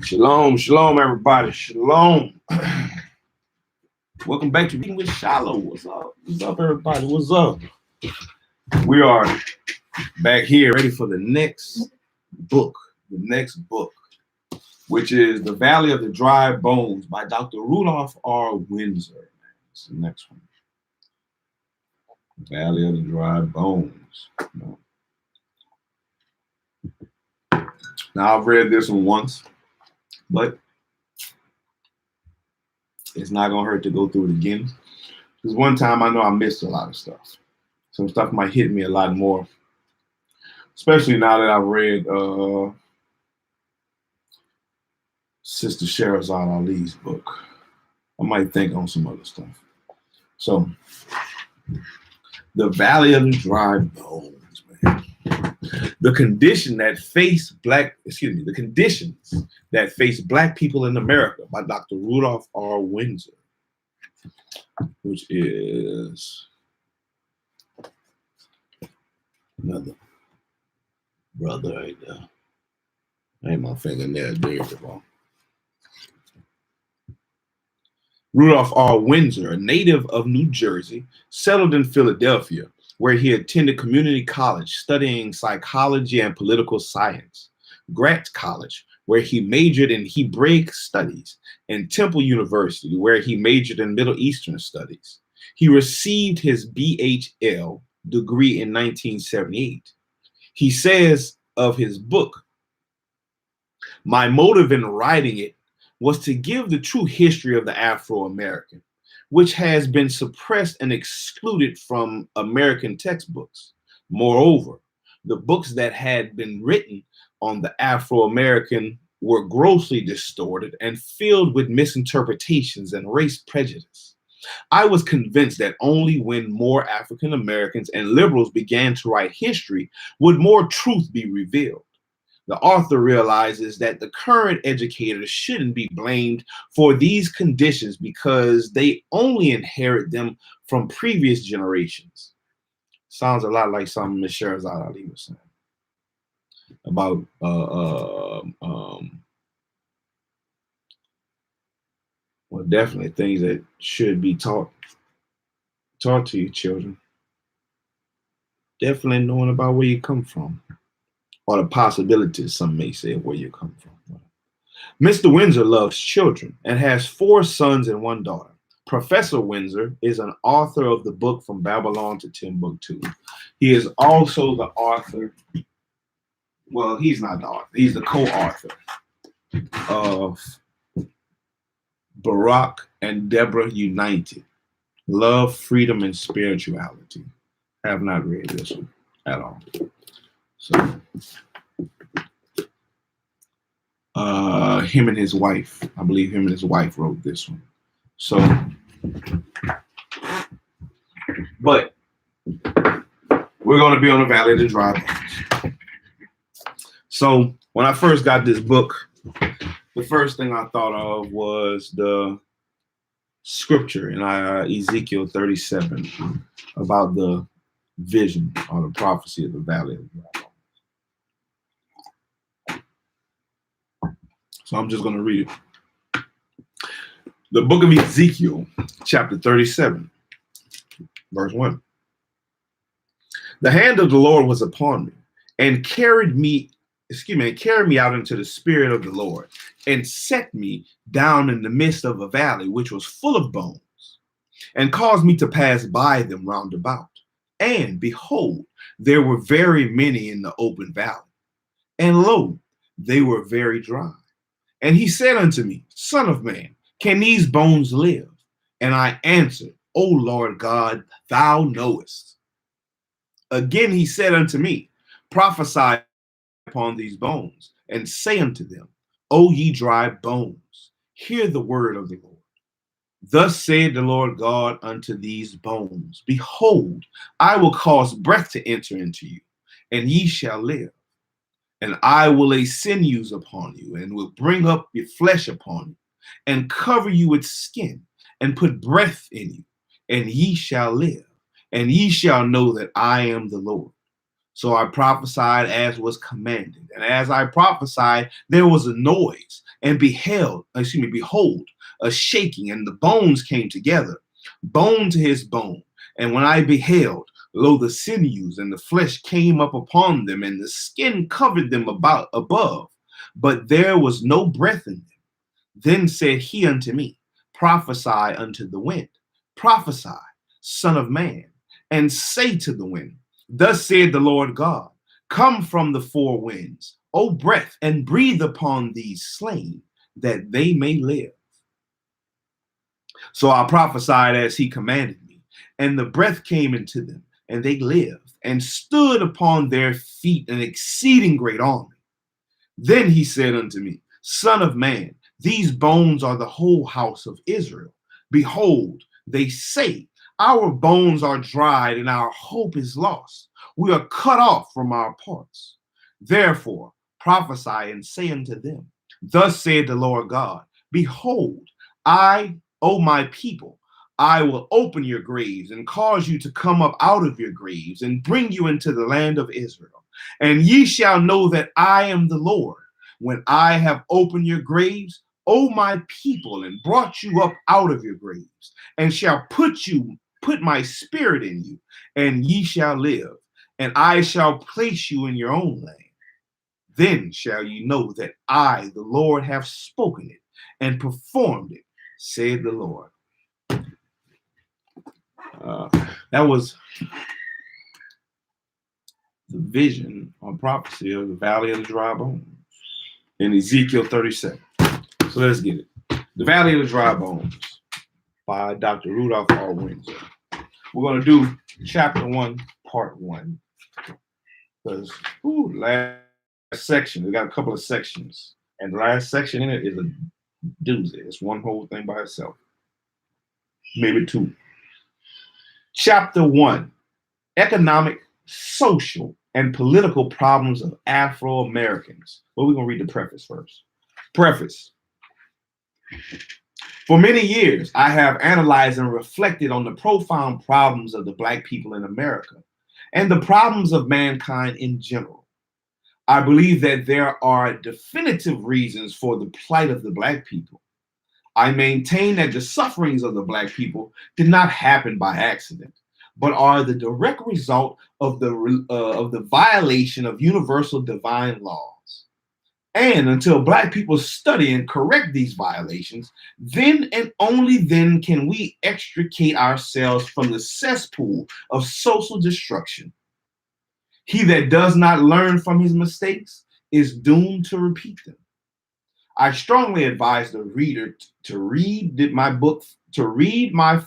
Shalom, shalom, everybody. Shalom. Welcome back to Reading with Shilo. What's up? What's up, everybody? What's up? We are back here ready for the next book. The next book, which is The Valley of the Dry Bones by Dr. Rudolphf R. Windsor. That's the next one. Valley of the Dry Bones. Now, I've read this one once, but it's not going to hurt to go through it again. Because one time I know I missed a lot of stuff. Some stuff might hit me a lot more, especially now that I've read Sister Sharazad Ali's book. I might think on some other stuff. So, The Valley of the Dry Bones, man. The conditions that face black people in America by Dr. Rudolphf R. Windsor, which is another brother right there. Ain't my fingernail dirty, bro. Rudolphf R. Windsor, a native of New Jersey, settled in Philadelphia, where he attended community college studying psychology and political science, Grant College, where he majored in Hebraic studies, and Temple University, where he majored in Middle Eastern studies. He received his BHL degree in 1978. He says of his book, "My motive in writing it was to give the true history of the Afro-American, which has been suppressed and excluded from American textbooks. Moreover, the books that had been written on the Afro-American were grossly distorted and filled with misinterpretations and race prejudice. I was convinced that only when more African Americans and liberals began to write history would more truth be revealed. The author realizes that the current educators shouldn't be blamed for these conditions because they only inherit them from previous generations." Sounds a lot like something Ms. Sharazad Ali was saying about well, definitely things that should be taught to your children. Definitely knowing about where you come from, or the possibilities, some may say, of where you come from. Mr. Windsor loves children and has 4 sons and 1 daughter. Professor Windsor is an author of the book From Babylon to Timbuktu. He is also the author, well, he's not the author, he's the co-author of Barack and Deborah United, Love, Freedom, and Spirituality. I have not read this one at all. So, him and his wife, I believe him and his wife wrote this one. So, but we're going to be on the Valley of the Dry Bones. So, when I first got this book, the first thing I thought of was the scripture in Ezekiel 37 about the vision or the prophecy of the Valley of the Dry Bones. So I'm just going to read it. The book of Ezekiel, chapter 37, verse 1. The hand of the Lord was upon me and carried me out into the spirit of the Lord and set me down in the midst of a valley which was full of bones, and caused me to pass by them round about. And behold, there were very many in the open valley, and lo, they were very dry. And he said unto me, Son of man, can these bones live? And I answered, O Lord God, thou knowest. Again he said unto me, Prophesy upon these bones, and say unto them, O ye dry bones, hear the word of the Lord. Thus said the Lord God unto these bones, Behold, I will cause breath to enter into you, and ye shall live. And I will lay sinews upon you, and will bring up your flesh upon you, and cover you with skin, and put breath in you, and ye shall live, and ye shall know that I am the Lord. So I prophesied as was commanded. And as I prophesied, there was a noise, and behold, a shaking, and the bones came together, bone to his bone. And when I beheld, lo, the sinews and the flesh came up upon them, and the skin covered them about above, but there was no breath in them. Then said he unto me, prophesy unto the wind, prophesy, son of man, and say to the wind, thus said the Lord God, come from the four winds, O breath, and breathe upon these slain, that they may live. So I prophesied as he commanded me, and the breath came into them, and they lived, and stood upon their feet an exceeding great army. Then he said unto me, son of man, these bones are the whole house of Israel. Behold, they say, our bones are dried and our hope is lost. We are cut off from our parts. Therefore, prophesy and say unto them, thus said the Lord God, behold, O my people, I will open your graves and cause you to come up out of your graves and bring you into the land of Israel. And ye shall know that I am the Lord, when I have opened your graves, O my people, and brought you up out of your graves, and shall put my spirit in you, and ye shall live, and I shall place you in your own land. Then shall ye know that I, the Lord, have spoken it and performed it, said the Lord. That was the vision or prophecy of the Valley of the Dry Bones in Ezekiel 37. So let's get it. The Valley of the Dry Bones by Dr. Rudolphf R.WINDSOR. We're going to do chapter 1, part 1. Because last section, we got a couple of sections. And the last section in it is a doozy. It's one whole thing by itself. Maybe two. Chapter 1, economic, social, and political problems of Afro-Americans. Well, we're going to read the preface first. Preface. For many years, I have analyzed and reflected on the profound problems of the Black people in America and the problems of mankind in general. I believe that there are definitive reasons for the plight of the Black people. I maintain that the sufferings of the Black people did not happen by accident, but are the direct result of the violation of universal divine laws. And until Black people study and correct these violations, then and only then can we extricate ourselves from the cesspool of social destruction. He that does not learn from his mistakes is doomed to repeat them. I strongly advise the reader to read my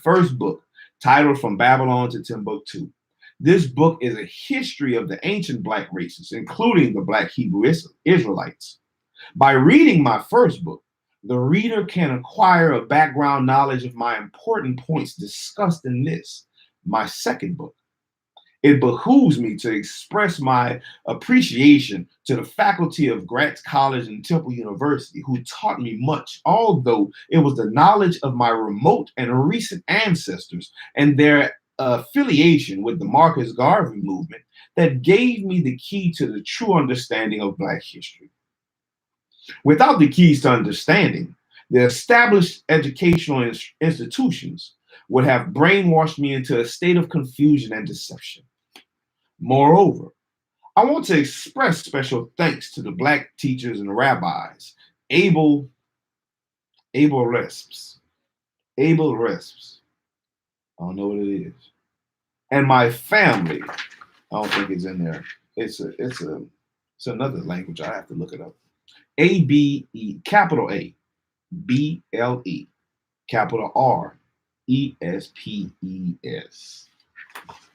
first book, titled From Babylon to Timbuktu. This book is a history of the ancient Black races, including the Black Hebrew Israelites. By reading my first book, the reader can acquire a background knowledge of my important points discussed in this, my second book. It behooves me to express my appreciation to the faculty of Gratz College and Temple University, who taught me much, although it was the knowledge of my remote and recent ancestors and their affiliation with the Marcus Garvey movement that gave me the key to the true understanding of Black history. Without the keys to understanding, the established educational institutions would have brainwashed me into a state of confusion and deception. Moreover, I want to express special thanks to the Black teachers and rabbis, able resps. I don't know what it is. And my family. I don't think it's in there. It's another language. I have to look it up. ABE, capital A, BLE, capital RESPES.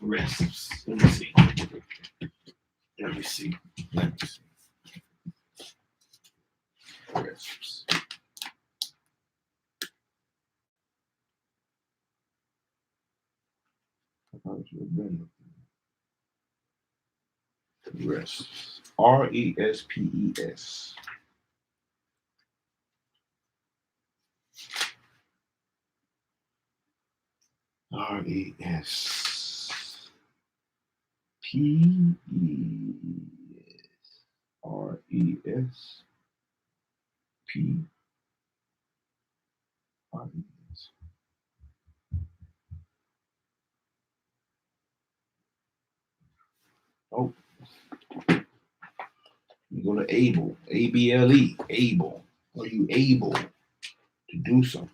Resps. Let me see. Resps. I probably should have been resps. RESPES. P-R-E-S-P-R-E-S. Oh, you go to able, A-B-L-E, able. Are you able to do something?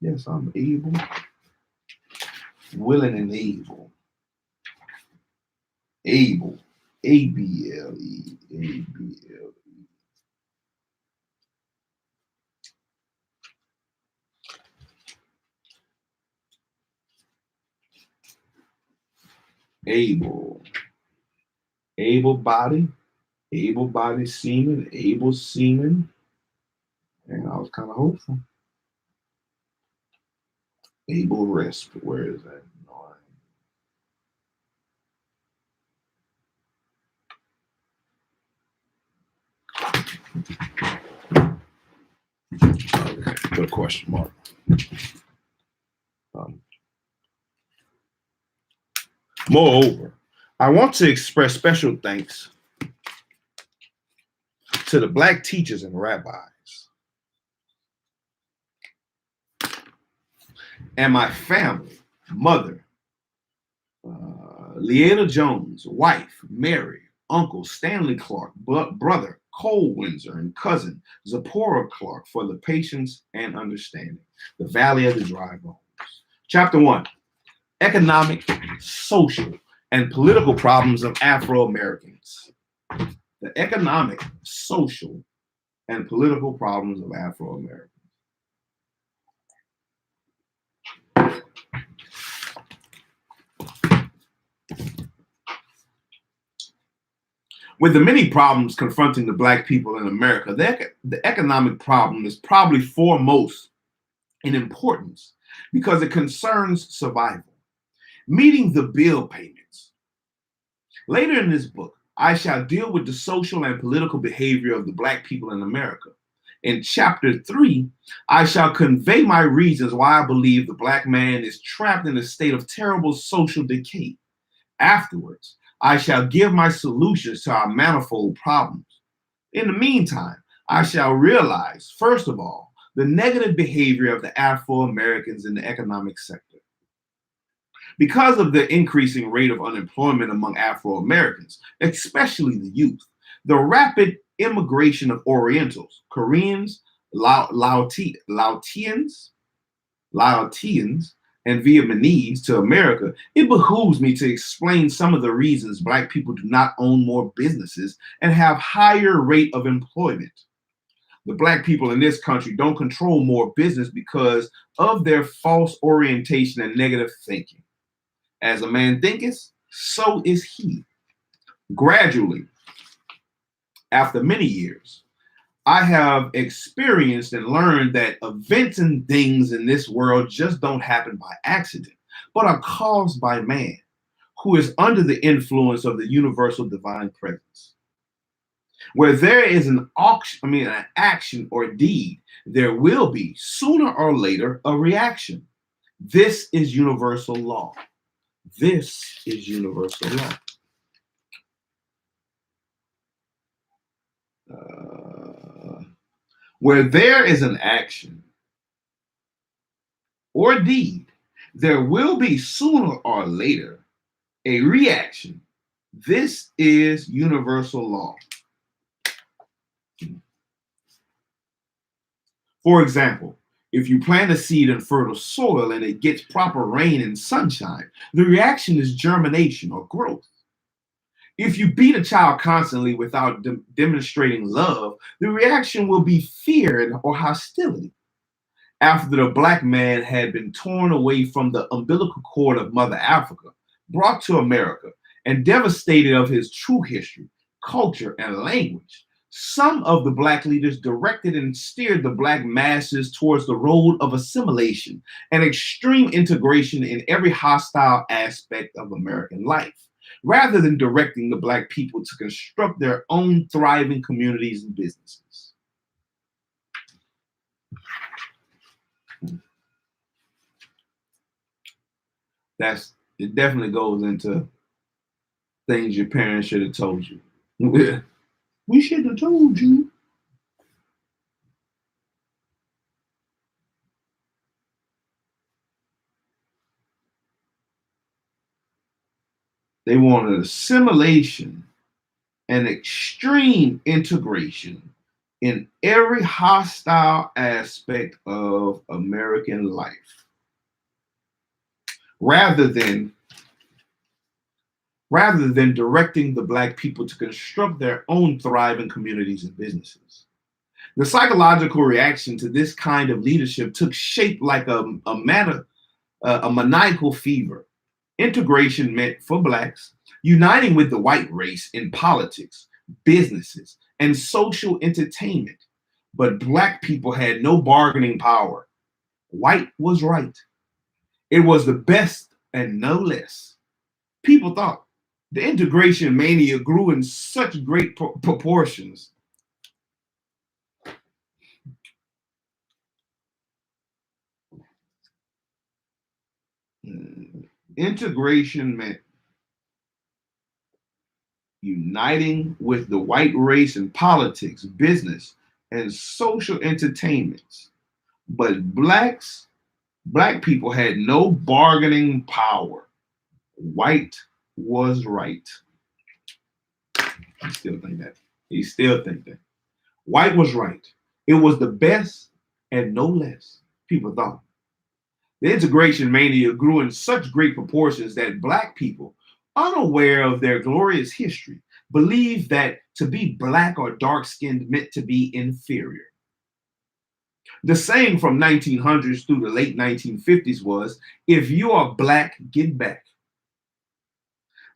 Yes, I'm able, willing and able. Able, A-B-L-E, A-B-L-E. Able, able-bodied seaman, able seaman. And I was kind of hopeful. Able rest, where is that? No, okay, put a question mark. Moreover, I want to express special thanks to the Black teachers and rabbis and my family, mother, Leanna Jones, wife, Mary, uncle Stanley Clark, brother Cole Windsor, and cousin Zipporah Clark for the patience and understanding. The Valley of the Dry Bones. Chapter 1, Economic, Social, and Political Problems of Afro-Americans. The economic, social, and political problems of Afro-Americans. With the many problems confronting the Black people in America, the economic problem is probably foremost in importance because it concerns survival, meeting the bill payments. Later in this book, I shall deal with the social and political behavior of the Black people in America. In chapter 3, I shall convey my reasons why I believe the Black man is trapped in a state of terrible social decay. Afterwards, I shall give my solutions to our manifold problems. In the meantime, I shall realize, first of all, the negative behavior of the Afro-Americans in the economic sector. Because of the increasing rate of unemployment among Afro-Americans, especially the youth, the rapid immigration of Orientals, Koreans, Laotians, and Vietnamese to America, it behooves me to explain some of the reasons Black people do not own more businesses and have higher rate of employment. The Black people in this country don't control more business because of their false orientation and negative thinking. As a man thinketh, so is he. Gradually, after many years, I have experienced and learned that events and things in this world just don't happen by accident, but are caused by man, who is under the influence of the universal divine presence. Where there is an action or deed, there will be, sooner or later, a reaction. This is universal law. This is universal law. Where there is an action or deed, there will be sooner or later a reaction. This is universal law. For example, if you plant a seed in fertile soil and it gets proper rain and sunshine, the reaction is germination or growth. If you beat a child constantly without demonstrating love, the reaction will be fear or hostility. After the Black man had been torn away from the umbilical cord of Mother Africa, brought to America, and devastated of his true history, culture, and language, some of the Black leaders directed and steered the Black masses towards the road of assimilation and extreme integration in every hostile aspect of American life, rather than directing the Black people to construct their own thriving communities and businesses. It definitely goes into Things your parents should have told you. We should have told you. They wanted assimilation and extreme integration in every hostile aspect of American life, rather than directing the Black people to construct their own thriving communities and businesses. The psychological reaction to this kind of leadership took shape like a maniacal fever. Integration meant for Blacks uniting with the white race in politics, businesses, and social entertainment. But Black people had no bargaining power. White was right. It was the best and no less. People thought the integration mania grew in such great proportions. Integration meant uniting with the white race in politics, business, and social entertainments. But Black people had no bargaining power. White was right. I still think that. He still think that. White was right. It was the best and no less, people thought. The integration mania grew in such great proportions that Black people, unaware of their glorious history, believed that to be Black or dark-skinned meant to be inferior. The saying from 1900s through the late 1950s was, if you are Black, get back.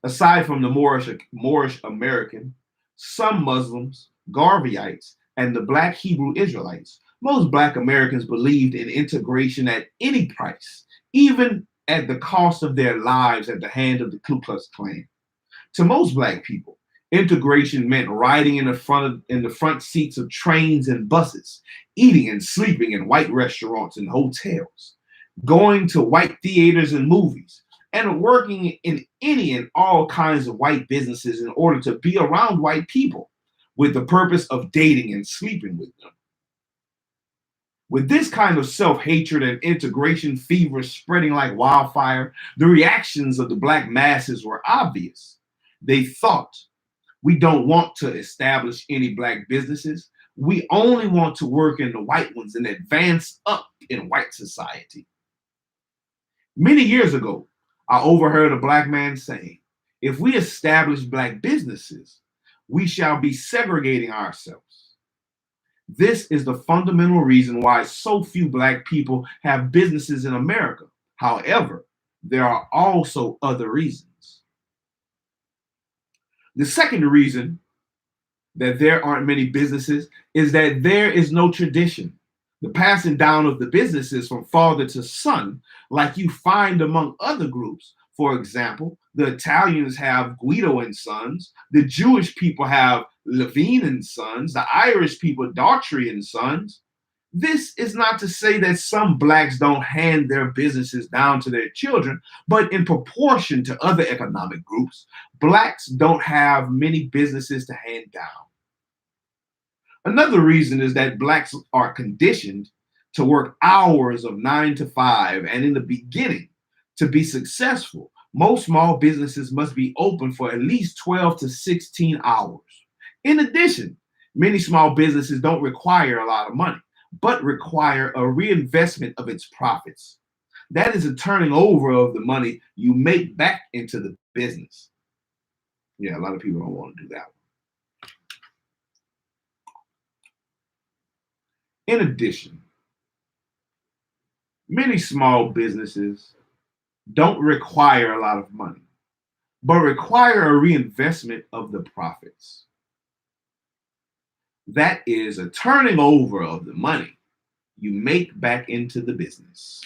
Aside from the Moorish American, some Muslims, Garveyites, and the Black Hebrew Israelites, most Black Americans believed in integration at any price, even at the cost of their lives at the hand of the Ku Klux Klan. To most Black people, integration meant riding in the front seats of trains and buses, eating and sleeping in white restaurants and hotels, going to white theaters and movies, and working in any and all kinds of white businesses in order to be around white people with the purpose of dating and sleeping with them. With this kind of self-hatred and integration fever spreading like wildfire, the reactions of the Black masses were obvious. They thought, we don't want to establish any Black businesses. We only want to work in the white ones and advance up in white society. Many years ago, I overheard a Black man saying, if we establish Black businesses, we shall be segregating ourselves. This is the fundamental reason why so few Black people have businesses in America. However, there are also other reasons. The second reason that there aren't many businesses is that there is no tradition. The passing down of the businesses from father to son, like you find among other groups. For example, the Italians have Guido and Sons, the Jewish people have Levine and Sons, the Irish people Daughtry and Sons. This is not to say that some Blacks don't hand their businesses down to their children, but in proportion to other economic groups, Blacks don't have many businesses to hand down. Another reason is that Blacks are conditioned to work hours of 9 to 5, and in the beginning, to be successful, most small businesses must be open for at least 12 to 16 hours. In addition, many small businesses don't require a lot of money, but require a reinvestment of its profits. That is a turning over of the money you make back into the business. Yeah, a lot of people don't want to do that. In addition, many small businesses don't require a lot of money, but require a reinvestment of the profits. That is a turning over of the money you make back into the business.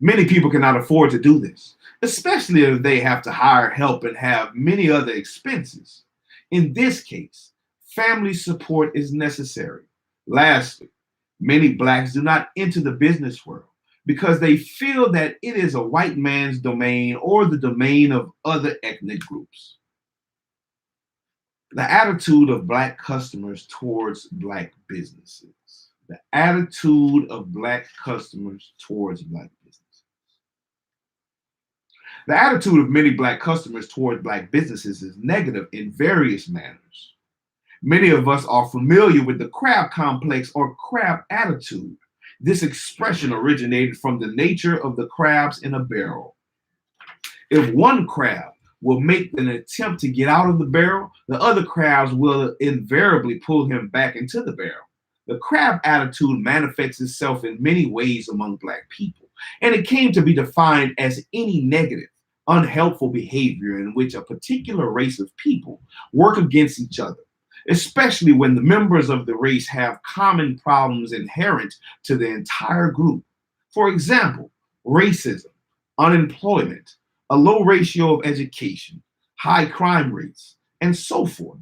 Many people cannot afford to do this, especially if they have to hire help and have many other expenses. In this case, family support is necessary. Lastly, many Blacks do not enter the business world because they feel that it is a white man's domain or the domain of other ethnic groups. The attitude of Black customers towards Black businesses. The attitude of Black customers towards Black businesses. The attitude of many Black customers toward Black businesses is negative in various manners. Many of us are familiar with the crab complex or crab attitude. This expression originated from the nature of the crabs in a barrel. If one crab will make an attempt to get out of the barrel, the other crabs will invariably pull him back into the barrel. The crab attitude manifests itself in many ways among Black people, and it came to be defined as any negative, unhelpful behavior in which a particular race of people work against each other, especially when the members of the race have common problems inherent to the entire group. For example, racism, unemployment, a low ratio of education, high crime rates, and so forth.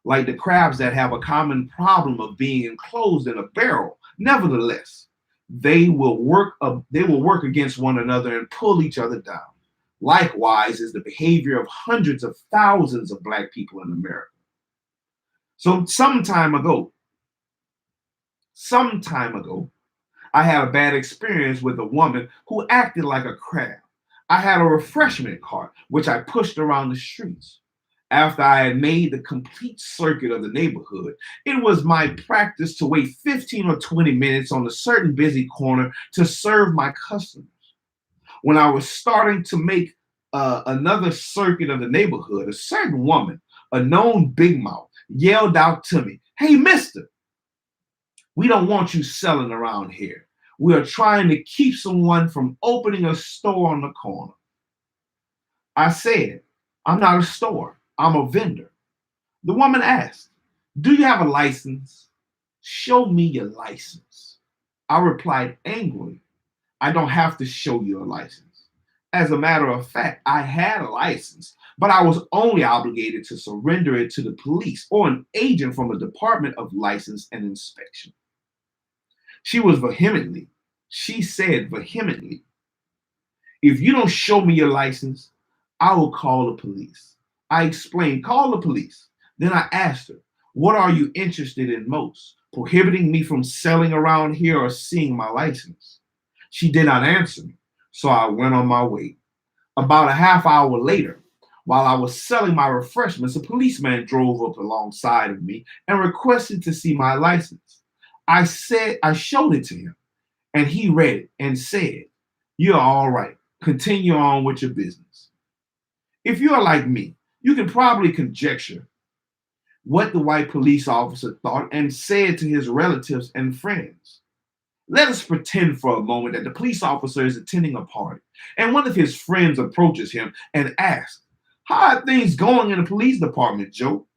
Like the crabs that have a common problem of being enclosed in a barrel, nevertheless, they will work against one another and pull each other down. Likewise is the behavior of hundreds of thousands of Black people in America. So some time ago, I had a bad experience with a woman who acted like a crab. I had a refreshment cart, which I pushed around the streets. After I had made the complete circuit of the neighborhood, it was my practice to wait 15 or 20 minutes on a certain busy corner to serve my customers. When I was starting to make another circuit of the neighborhood, a certain woman, a known big mouth, yelled out to me, "Hey, mister, we don't want you selling around here. We are trying to keep someone from opening a store on the corner." I said, "I'm not a store. I'm a vendor." The woman asked, "Do you have a license? Show me your license." I replied angrily, "I don't have to show you a license. As a matter of fact, I had a license, but I was only obligated to surrender it to the police or an agent from a Department of License and Inspection." She said vehemently, "If you don't show me your license, I will call the police." I explained, "Call the police." Then I asked her, "What are you interested in most? Prohibiting me from selling around here or seeing my license?" She did not answer me, so I went on my way. About a half hour later, while I was selling my refreshments, a policeman drove up alongside of me and requested to see my license. I showed it to him, and he read it and said, "You're all right. Continue on with your business." If you are like me, you can probably conjecture what the white police officer thought and said to his relatives and friends. Let us pretend for a moment that the police officer is attending a party, and one of his friends approaches him and asks, "How are things going in the police department, Joe?"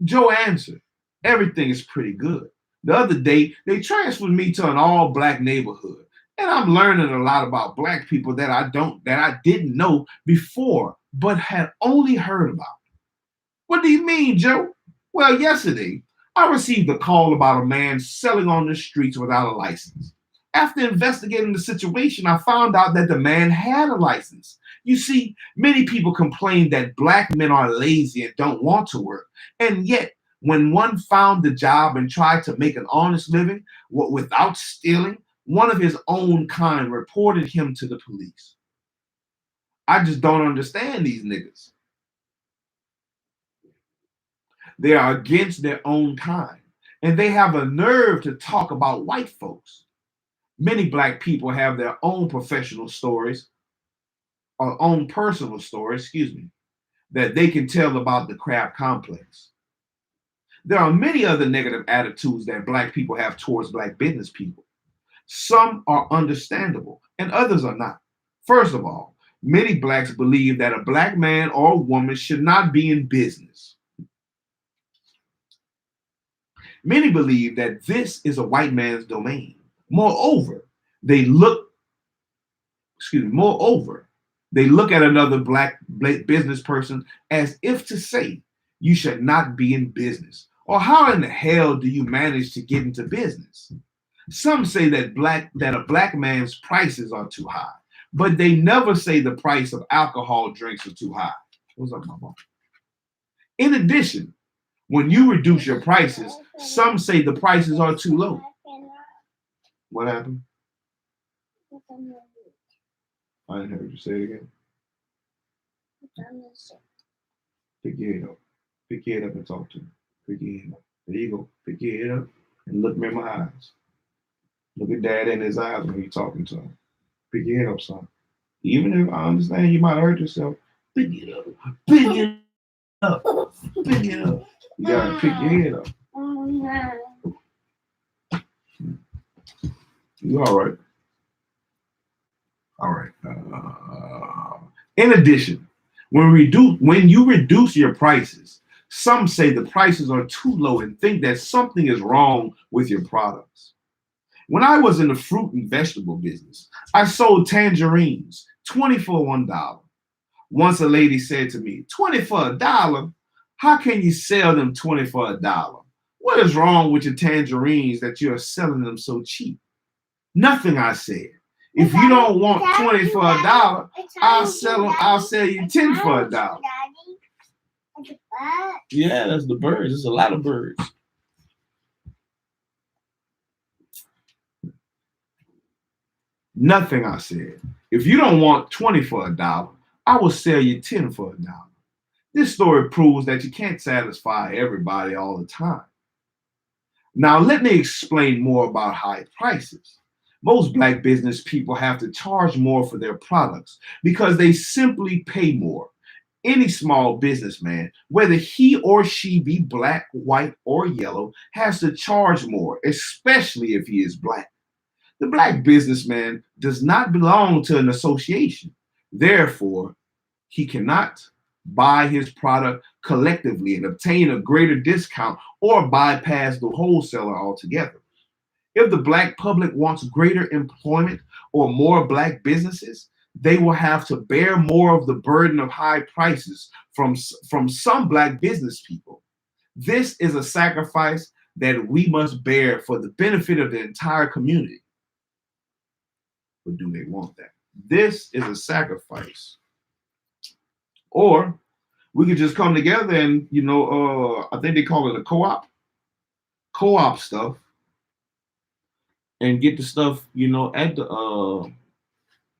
Joe answered, "Everything is pretty good. The other day, they transferred me to an all-Black neighborhood, and I'm learning a lot about Black people that I didn't know before, but had only heard about." "What do you mean, Joe?" "Well, yesterday, I received a call about a man selling on the streets without a license. After investigating the situation, I found out that the man had a license. You see, many people complain that Black men are lazy and don't want to work, and yet, when one found the job and tried to make an honest living without stealing, one of his own kind reported him to the police. I just don't understand these niggas. They are against their own kind, and they have a nerve to talk about white folks. Many Black people have their own professional stories, or own personal stories, that they can tell about the crab complex. There are many other negative attitudes that Black people have towards Black business people. Some are understandable and others are not. First of all, many Blacks believe that a Black man or woman should not be in business. Many believe that this is a white man's domain. Moreover, they look at another Black business person as if to say, "You should not be in business," or "How in the hell do you manage to get into business?" Some say that a black man's prices are too high, but they never say the price of alcohol drinks are too high. What's up, my mom? In addition, when you reduce your prices, some say the prices are too low. What happened? I didn't hear you say it again. Pick your head up. Pick your head up and talk to me. Pick your head up. There you go. Pick your head up and look me in my eyes. Look at dad in his eyes when you're talking to him. Pick your head up, son. Even if I understand you might hurt yourself, pick it up. Pick it up. Pick it up. You gotta pick your head up. You all right? All right. In addition, when you reduce your prices, some say the prices are too low and think that something is wrong with your products. When I was in the fruit and vegetable business, I sold tangerines, 20 for $1. Once a lady said to me, 20 for $1? How can you sell them 20 for $1? What is wrong with your tangerines that you are selling them so cheap? Nothing, I said. If you don't want 20 for $1, I'll sell you 10 for $1. Yeah, that's the birds. There's a lot of birds. Nothing, I said. If you don't want 20 for $1, I will sell you 10 for $1. This story proves that you can't satisfy everybody all the time. Now, let me explain more about high prices. Most black business people have to charge more for their products because they simply pay more. Any small businessman, whether he or she be black, white, or yellow, has to charge more, especially if he is black. The black businessman does not belong to an association. Therefore, he cannot buy his product collectively and obtain a greater discount or bypass the wholesaler altogether. If the black public wants greater employment or more black businesses, they will have to bear more of the burden of high prices from some black business people. This is a sacrifice that we must bear for the benefit of the entire community. But do they want that? This is a sacrifice. Or we could just come together and, I think they call it a co-op stuff, and get the stuff, at the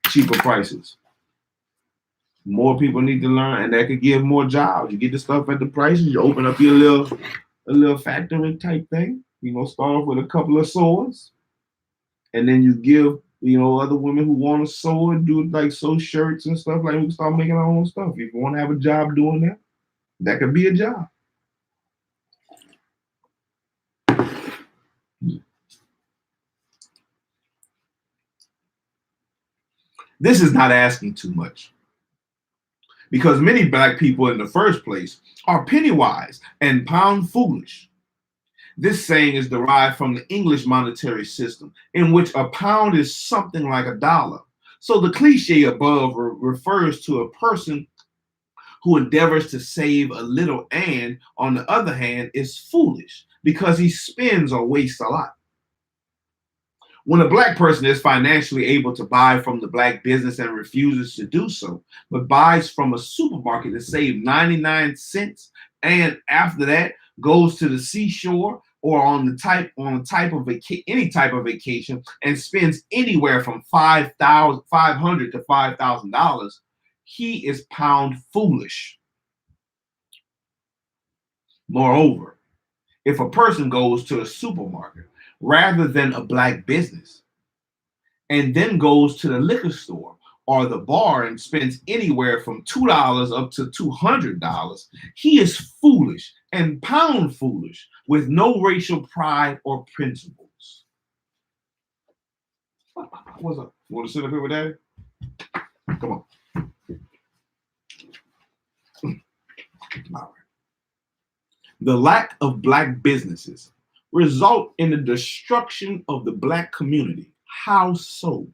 cheaper prices. More people need to learn, and that could give more jobs. You get the stuff at the prices, you open up your little factory type thing. Start off with a couple of sewers, and then you give, other women who want to sew and do like sew shirts and stuff, like we can start making our own stuff. If you want to have a job doing that, that could be a job. This is not asking too much, because many black people in the first place are penny wise and pound foolish. This saying is derived from the English monetary system, in which a pound is something like $1. So the cliche above refers to a person who endeavors to save a little and, on the other hand, is foolish because he spends or wastes a lot. When a black person is financially able to buy from the black business and refuses to do so, but buys from a supermarket to save 99 cents, and after that goes to the seashore or on any type of vacation and spends anywhere from $500 to $5,000, he is pound foolish. Moreover, if a person goes to a supermarket rather than a black business, and then goes to the liquor store or the bar and spends anywhere from $2 up to $200, he is foolish and pound foolish with no racial pride or principles. What's up? You want to sit up here with Daddy? Come on. All right. The lack of black businesses result in the destruction of the black community. How so?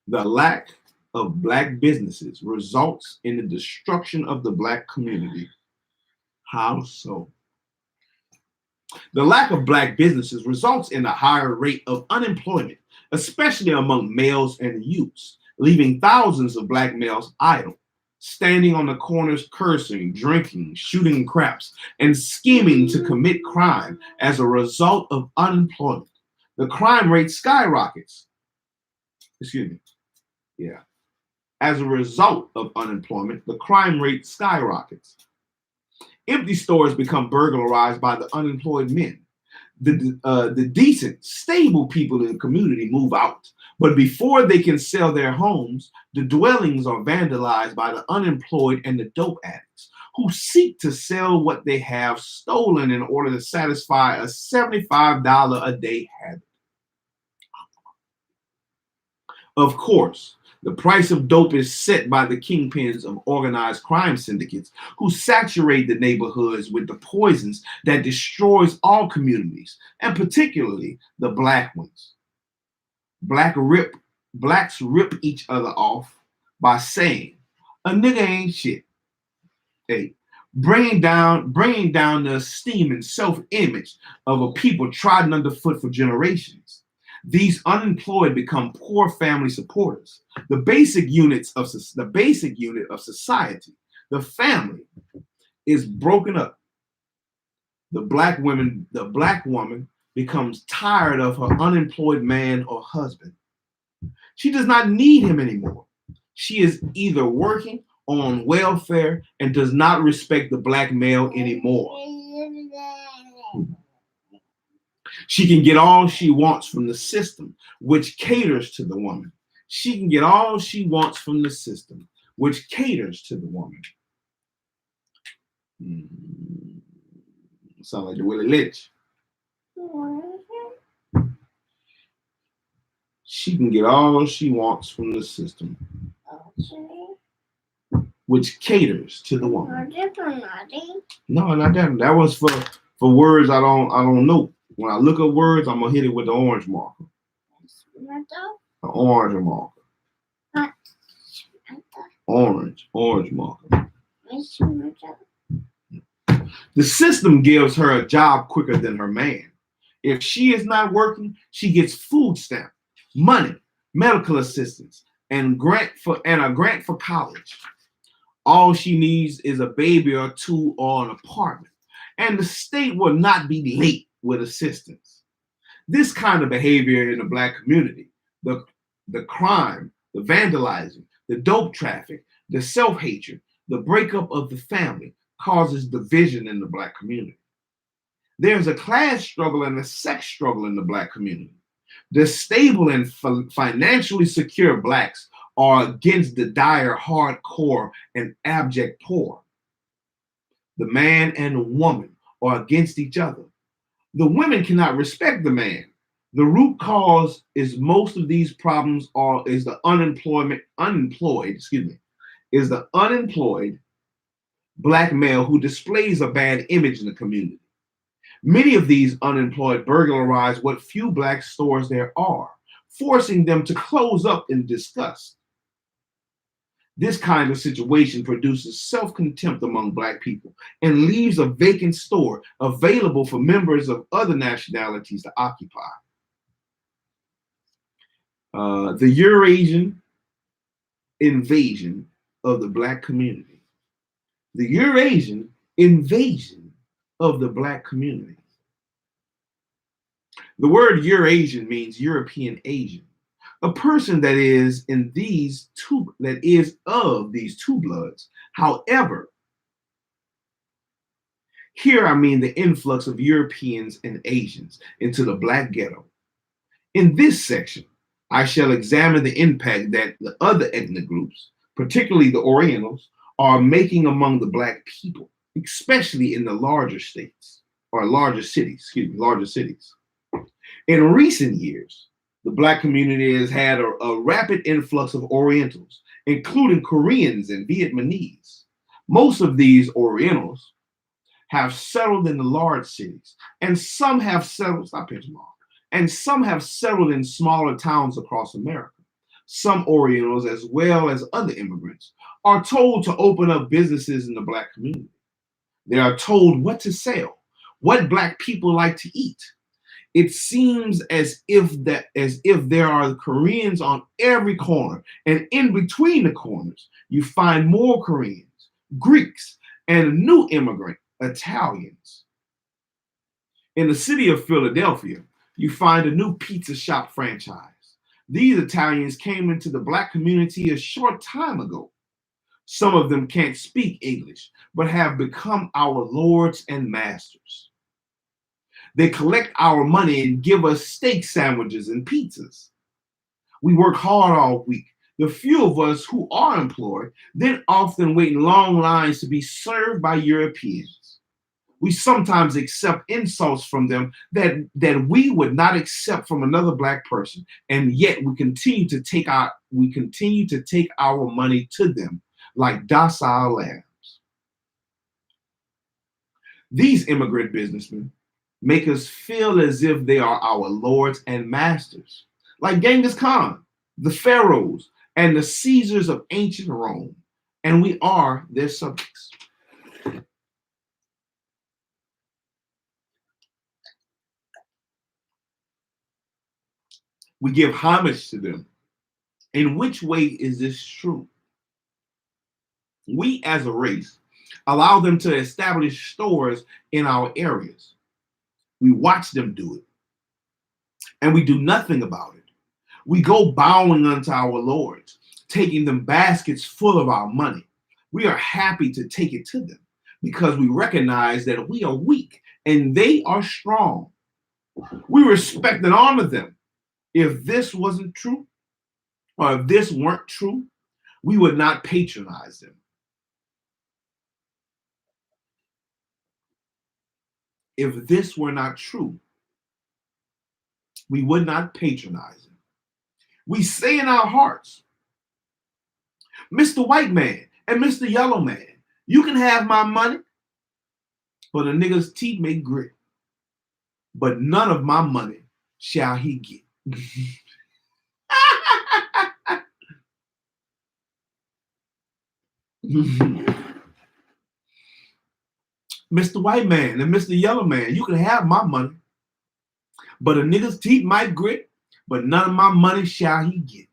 The lack of black businesses results in the destruction of the black community. How so? The lack of black businesses results in a higher rate of unemployment, especially among males and youths, leaving thousands of black males idle, standing on the corners cursing, drinking, shooting craps, and scheming to commit crime as a result of unemployment. The crime rate skyrockets. Excuse me. Yeah. As a result of unemployment, the crime rate skyrockets. Empty stores become burglarized by the unemployed men. The decent, stable people in the community move out. But before they can sell their homes, the dwellings are vandalized by the unemployed and the dope addicts who seek to sell what they have stolen in order to satisfy a $75 a day habit. Of course, the price of dope is set by the kingpins of organized crime syndicates who saturate the neighborhoods with the poisons that destroys all communities, and particularly the black ones. Blacks rip each other off by saying, "A nigga ain't shit." Hey, bringing down the esteem and self-image of a people trodden underfoot for generations. These unemployed become poor family supporters. The basic unit of society, the family, is broken up. The black woman becomes tired of her unemployed man or husband. She does not need him anymore. She is either working or on welfare and does not respect the black male anymore. She can get all she wants from the system, which caters to the woman. She can get all she wants from the system, which caters to the woman. Sound like the Willie Lynch. She can get all she wants from the system, which caters to the woman. No, not that. That was for words I don't know. When I look up words, I'm gonna hit it with the orange marker. The orange marker. Orange marker. The system gives her a job quicker than her man. If she is not working, she gets food stamp, money, medical assistance, and a grant for college. All she needs is a baby or two or an apartment, and the state will not be late with assistance. This kind of behavior in the black community, the crime, the vandalizing, the dope traffic, the self-hatred, the breakup of the family causes division in the black community. There's a class struggle and a sex struggle in the black community. The stable and financially secure blacks are against the dire, hardcore, and abject poor. The man and woman are against each other. The women cannot respect the man. The root cause is most of these problems is the unemployed black male who displays a bad image in the community. Many of these unemployed burglarize what few black stores there are, forcing them to close up in disgust. This kind of situation produces self-contempt among black people and leaves a vacant store available for members of other nationalities to occupy. The Eurasian invasion of the black community. The Eurasian invasion of the black community. The word Eurasian means European Asian. A person that is of these two bloods. However, here I mean the influx of Europeans and Asians into the black ghetto. In this section, I shall examine the impact that the other ethnic groups, particularly the Orientals, are making among the black people, especially in the larger cities. In recent years, the black community has had a rapid influx of Orientals, including Koreans and Vietnamese. Most of these Orientals have settled in the large cities, and some have settled in smaller towns across America. Some Orientals, as well as other immigrants, are told to open up businesses in the black community. They are told what to sell, What Black people like to eat. It seems as if there are Koreans on every corner, and in between the corners, you find more Koreans, Greeks, and a new immigrant, Italians. In the city of Philadelphia, you find a new pizza shop franchise. These Italians came into the Black community a short time ago. Some of them can't speak English, but have become our lords and masters. They collect our money and give us steak sandwiches and pizzas. We work hard all week. The few of us who are employed then often wait in long lines to be served by Europeans. We sometimes accept insults from them that we would not accept from another Black person, and yet we continue to take our money to them like docile lambs. These immigrant businessmen make us feel as if they are our lords and masters, like Genghis Khan, the pharaohs, and the Caesars of ancient Rome, and we are their subjects. We give homage to them. In which way is this true? We as a race allow them to establish stores in our areas. We watch them do it, and we do nothing about it. We go bowing unto our lords, taking them baskets full of our money. We are happy to take it to them because we recognize that we are weak and they are strong. We respect and honor them. If this wasn't true, or if this weren't true, we would not patronize them. If this were not true, we would not patronize them. We say in our hearts, Mr. White Man and Mr. Yellow Man, you can have my money, but a nigga's teeth may grit. But none of my money shall he get. Mr. White Man and Mr. Yellow Man, you can have my money, but a nigga's teeth might grit, but none of my money shall he get.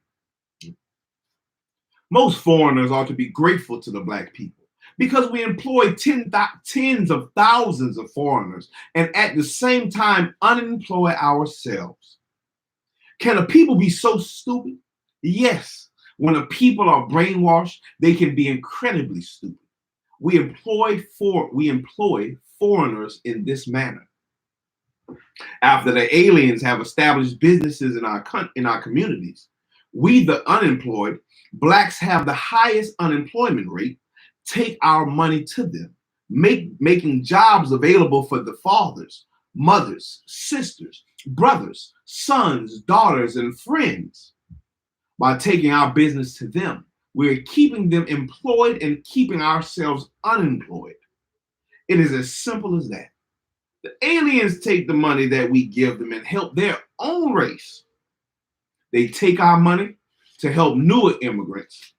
Most foreigners ought to be grateful to the Black people because we employ tens of thousands of foreigners and at the same time unemploy ourselves. Can a people be so stupid? Yes. When a people are brainwashed, they can be incredibly stupid. We employ foreigners in this manner. After the aliens have established businesses in our communities, we, the unemployed, Blacks have the highest unemployment rate, take our money to them, making jobs available for the fathers, mothers, sisters, brothers, sons, daughters, and friends. By taking our business to them, we're keeping them employed and keeping ourselves unemployed. It is as simple as that. The aliens take the money that we give them and help their own race. They take our money to help newer immigrants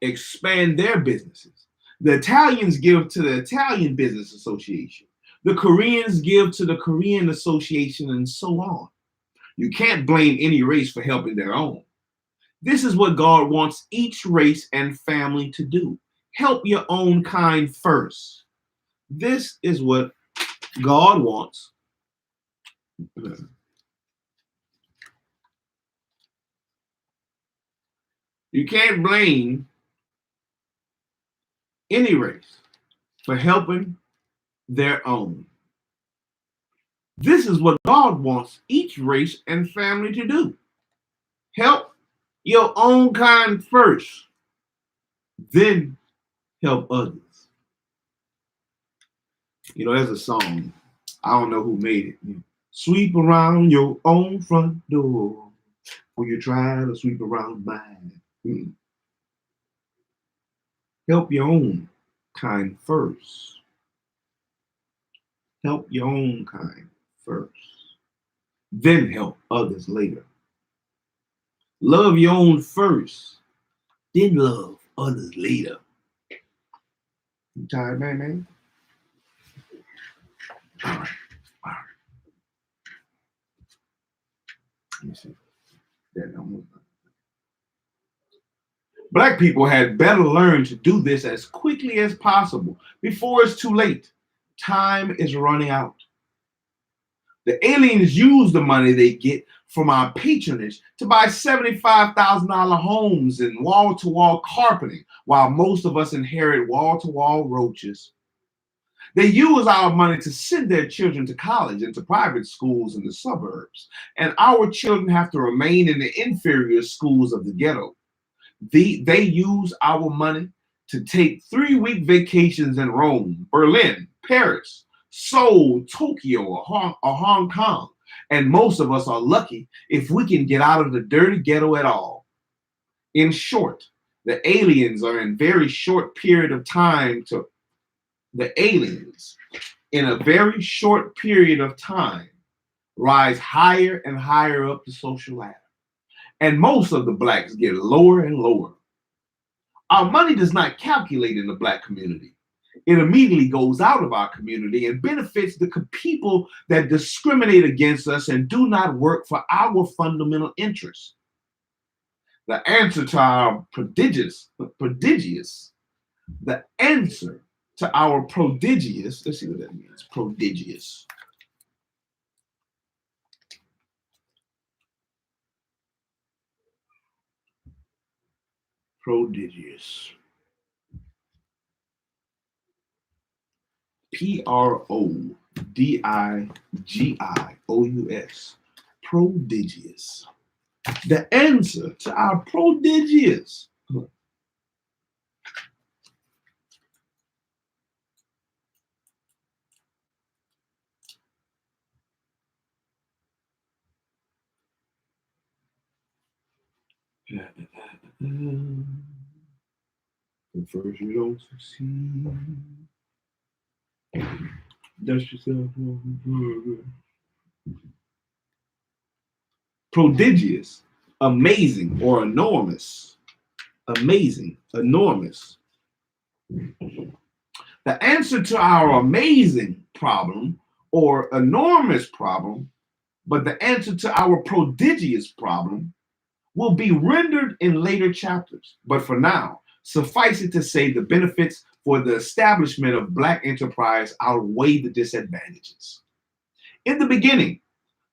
expand their businesses. The Italians give to the Italian Business Association. The Koreans give to the Korean Association, and so on. You can't blame any race for helping their own. This is what God wants each race and family to do. Help your own kind first. This is what God wants. You can't blame any race for helping their own. This is what God wants each race and family to do. Help your own kind first, then help others. You know, there's a song. I don't know who made it. Sweep around your own front door before you try to sweep around mine. Help your own kind first. Help your own kind first. Then help others later. Love your own first, then love others later. You tired, man? All right. All right. Let me see. Black people had better learn to do this as quickly as possible before it's too late. Time is running out. The aliens use the money they get from our patronage to buy $75,000 homes and wall-to-wall carpeting, while most of us inherit wall-to-wall roaches. They use our money to send their children to college and to private schools in the suburbs, and our children have to remain in the inferior schools of the ghetto. They use our money to take 3-week vacations in Rome, Berlin, Paris, Seoul, Tokyo, or Hong Kong. And most of us are lucky if we can get out of the dirty ghetto at all. In short, the aliens in a very short period of time rise higher and higher up the social ladder. And most of the blacks get lower and lower. Our money does not calculate in the black community. It immediately goes out of our community and benefits the people that discriminate against us and do not work for our fundamental interests. The answer to our prodigious, let's see what that means, prodigious. Prodigious. Prodigious. Prodigious. The answer to our prodigious. At first you don't succeed. Dust yourself off. Prodigious, amazing, or enormous. Amazing, enormous. The answer to our amazing problem or enormous problem, but the answer to our prodigious problem will be rendered in later chapters. But for now, suffice it to say the benefits for the establishment of black enterprise outweigh the disadvantages. In the beginning,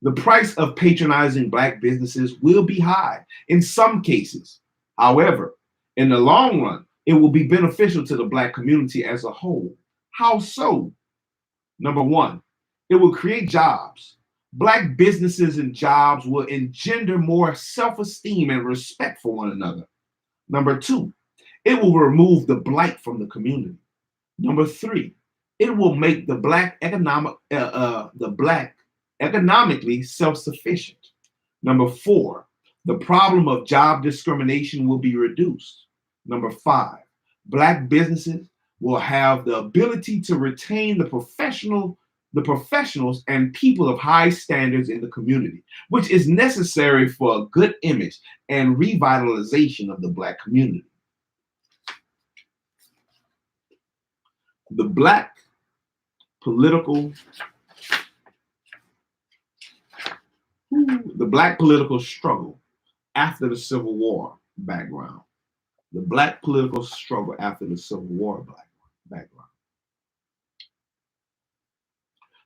the price of patronizing black businesses will be high in some cases. However, in the long run, it will be beneficial to the black community as a whole. How so? Number one, it will create jobs. Black businesses and jobs will engender more self-esteem and respect for one another. Number two, it will remove the blight from the community. Number three, it will make the black economically self-sufficient. Number four, the problem of job discrimination will be reduced. Number five, black businesses will have the ability to retain the professionals and people of high standards in the community, which is necessary for a good image and revitalization of the black community. The black political struggle after the Civil War background. The black political struggle after the Civil War background.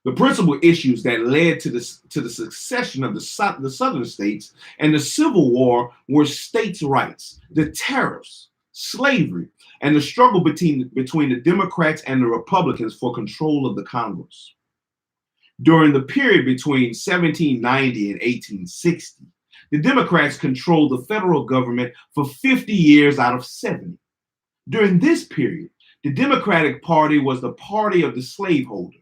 The principal issues that led to the succession of the southern states and the Civil War were states' rights, the tariffs, slavery, and the struggle between the Democrats and the Republicans for control of the Congress. During the period between 1790 and 1860, the Democrats controlled the federal government for 50 years out of 70. During this period, the Democratic Party was the party of the slaveholders.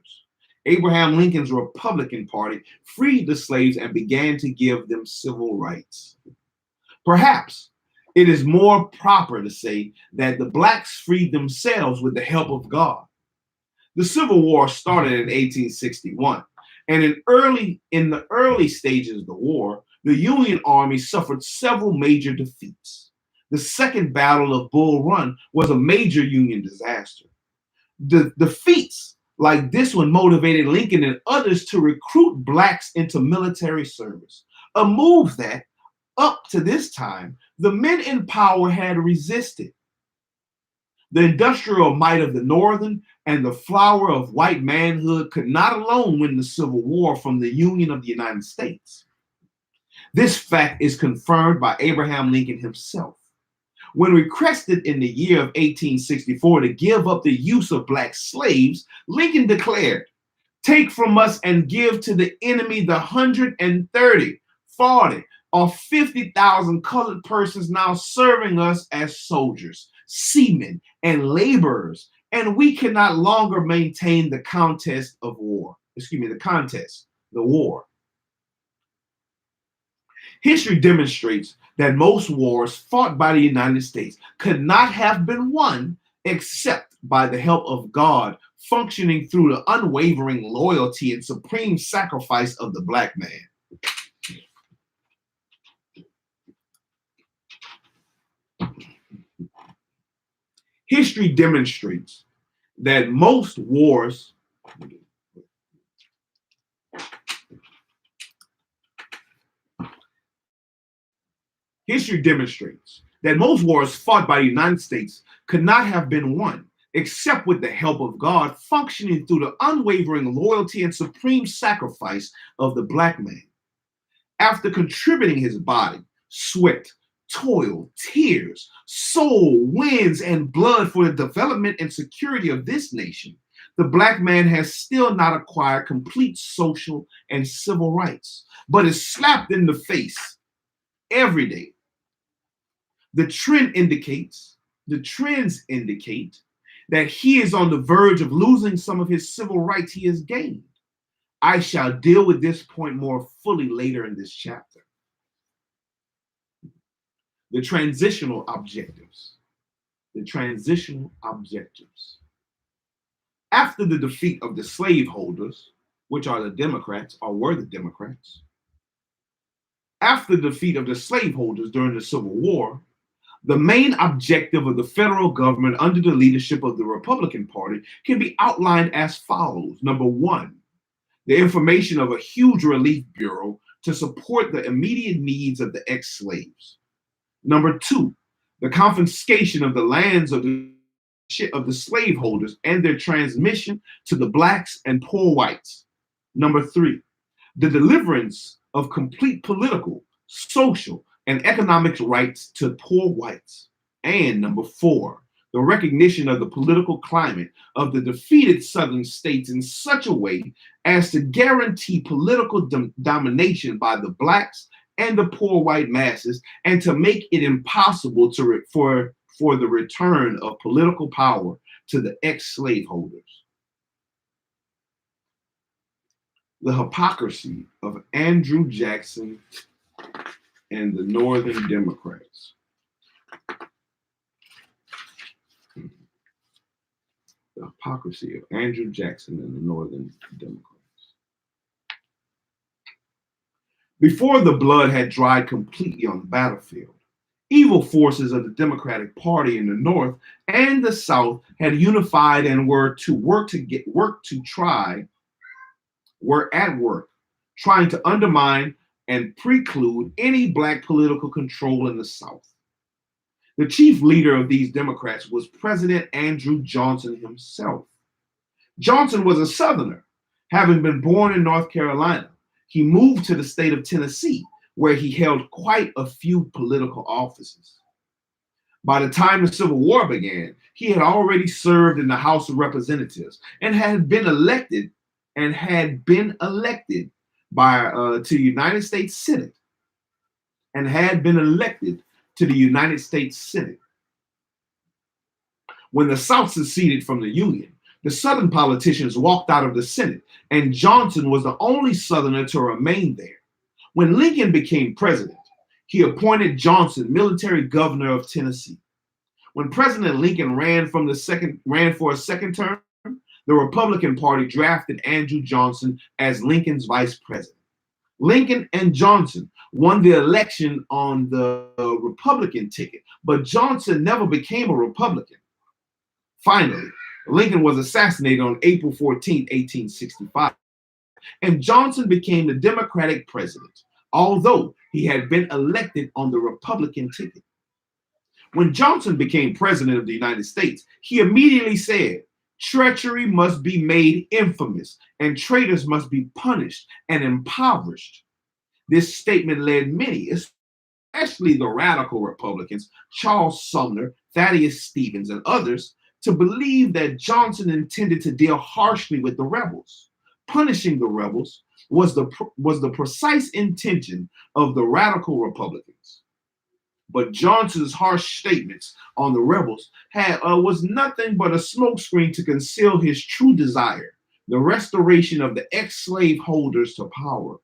Abraham Lincoln's Republican Party freed the slaves and began to give them civil rights. Perhaps it is more proper to say that the blacks freed themselves with the help of God. The Civil War started in 1861, and in the early stages of the war, the Union Army suffered several major defeats. The Second Battle of Bull Run was a major Union disaster. The defeats like this one motivated Lincoln and others to recruit blacks into military service, a move that, up to this time, the men in power had resisted. The industrial might of the Northern and the flower of white manhood could not alone win the Civil War from the Union of the United States. This fact is confirmed by Abraham Lincoln himself. When requested in the year of 1864 to give up the use of black slaves, Lincoln declared, "Take from us and give to the enemy the 130, 40, or 50,000 colored persons now serving us as soldiers, seamen, and laborers, and we cannot longer maintain the the war." History demonstrates that most wars fought by the United States could not have been won except by the help of God functioning through the unwavering loyalty and supreme sacrifice of the black man. History demonstrates that most wars fought by the United States could not have been won except with the help of God functioning through the unwavering loyalty and supreme sacrifice of the black man. After contributing his body, sweat, toil, tears, soul, winds, and blood for the development and security of this nation, the black man has still not acquired complete social and civil rights, but is slapped in the face every day. The trends indicate that he is on the verge of losing some of his civil rights he has gained. I shall deal with this point more fully later in this chapter. The transitional objectives. After the defeat of the slaveholders, which are the Democrats, or were the Democrats, after the defeat of the slaveholders during the Civil War, the main objective of the federal government under the leadership of the Republican Party can be outlined as follows. Number one, the information of a huge relief bureau to support the immediate needs of the ex-slaves. Number two, the confiscation of the lands of the slaveholders and their transmission to the blacks and poor whites. Number three, the deliverance of complete political, social, and economic rights to poor whites. And number four, the recognition of the political climate of the defeated Southern states in such a way as to guarantee political domination by the blacks and the poor white masses, and to make it impossible for the return of political power to the ex-slaveholders. The hypocrisy of Andrew Jackson and the Northern Democrats. The hypocrisy of Andrew Jackson and the Northern Democrats. Before the blood had dried completely on the battlefield, evil forces of the Democratic Party in the North and the South had unified and were at work trying to undermine and preclude any black political control in the South. The chief leader of these Democrats was President Andrew Johnson himself. Johnson was a Southerner, having been born in North Carolina. He moved to the state of Tennessee, where he held quite a few political offices. By the time the Civil War began, he had already served in the House of Representatives and had been elected by to the United States Senate. When the South seceded from the Union, the Southern politicians walked out of the Senate, and Johnson was the only Southerner to remain there. When Lincoln became president, he appointed Johnson military governor of Tennessee. When President Lincoln ran for a second term, the Republican Party drafted Andrew Johnson as Lincoln's vice president. Lincoln and Johnson won the election on the Republican ticket, but Johnson never became a Republican. Finally, Lincoln was assassinated on April 14, 1865, and Johnson became the Democratic president, although he had been elected on the Republican ticket. When Johnson became president of the United States, he immediately said, treachery must be made infamous, and traitors must be punished and impoverished. This statement led many, especially the radical Republicans, Charles Sumner, Thaddeus Stevens, and others, to believe that Johnson intended to deal harshly with the rebels. Punishing the rebels was the precise intention of the radical Republicans. But Johnson's harsh statements on the rebels was nothing but a smokescreen to conceal his true desire, the restoration of the ex-slave holders to power,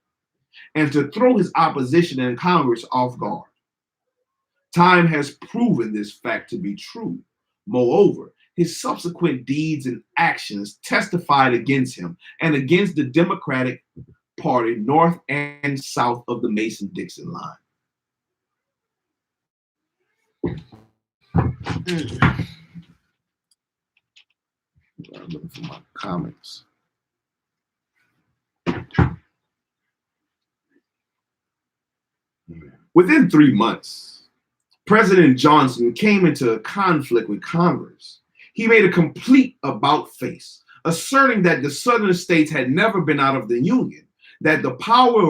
and to throw his opposition in Congress off guard. Time has proven this fact to be true. Moreover, his subsequent deeds and actions testified against him and against the Democratic Party north and south of the Mason-Dixon line. I'm looking for my comments. Within 3 months, President Johnson came into a conflict with Congress. He made a complete about-face, asserting that the Southern states had never been out of the Union, that the power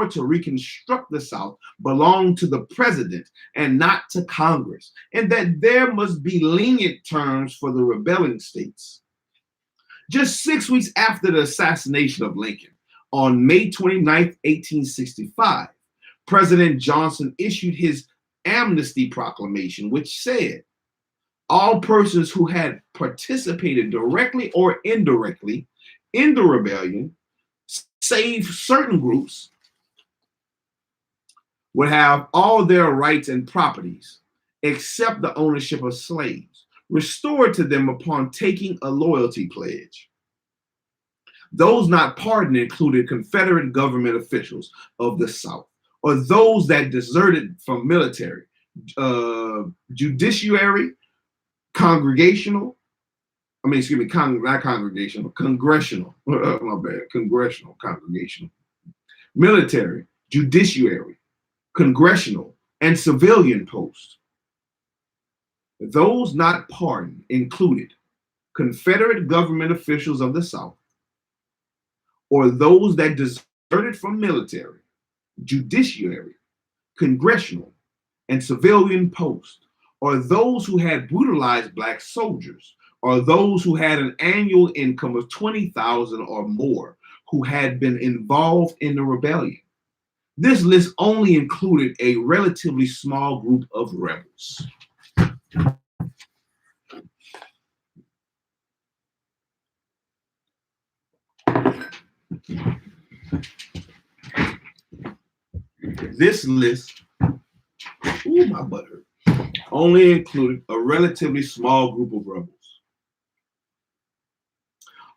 to reconstruct the South belonged to the president and not to Congress, and that there must be lenient terms for the rebelling states. Just 6 weeks after the assassination of Lincoln, on May 29, 1865, President Johnson issued his amnesty proclamation, which said, all persons who had participated directly or indirectly in the rebellion, save certain groups, would have all their rights and properties, except the ownership of slaves, restored to them upon taking a loyalty pledge. Those not pardoned included Confederate government officials of the South, or those that deserted from military, judiciary, congregational, military, judiciary, congressional, and civilian posts. Those not pardoned included Confederate government officials of the South, or those that deserted from military, judiciary, congressional, and civilian posts, or those who had brutalized black soldiers, or those who had an annual income of $20,000 or more who had been involved in the rebellion. This list only included a relatively small group of rebels. This list, my butt hurt, only included a relatively small group of rebels.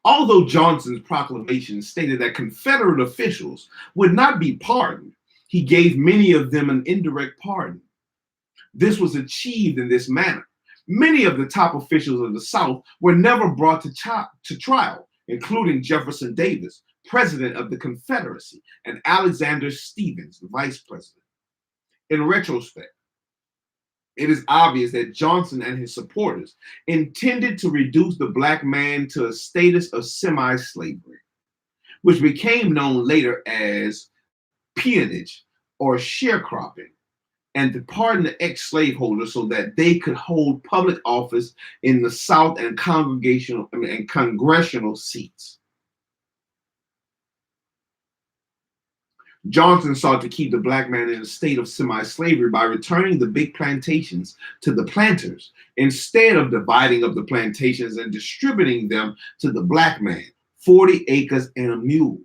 Although Johnson's proclamation stated that Confederate officials would not be pardoned, he gave many of them an indirect pardon. This was achieved in this manner. Many of the top officials of the South were never brought to trial, including Jefferson Davis, president of the Confederacy, and Alexander Stephens, the vice president. In retrospect, it is obvious that Johnson and his supporters intended to reduce the black man to a status of semi-slavery, which became known later as peonage or sharecropping, and to pardon the ex-slaveholders so that they could hold public office in the South and congressional seats. Johnson sought to keep the black man in a state of semi-slavery by returning the big plantations to the planters instead of dividing up the plantations and distributing them to the black man, 40 acres and a mule.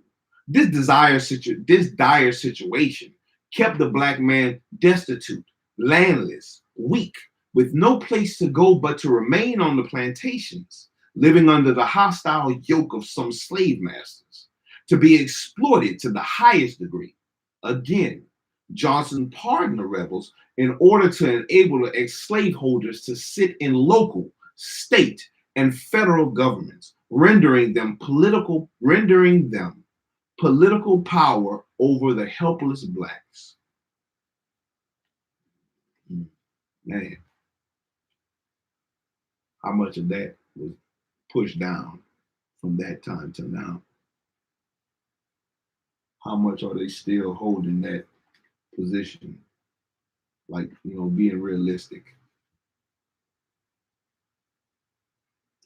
This dire situation kept the black man destitute, landless, weak, with no place to go but to remain on the plantations, living under the hostile yoke of some slave masters, to be exploited to the highest degree. Again, Johnson pardoned the rebels in order to enable the ex-slaveholders to sit in local, state, and federal governments, rendering them political power over the helpless blacks. Man, how much of that was pushed down from that time to now? How much are they still holding that position? Like, being realistic.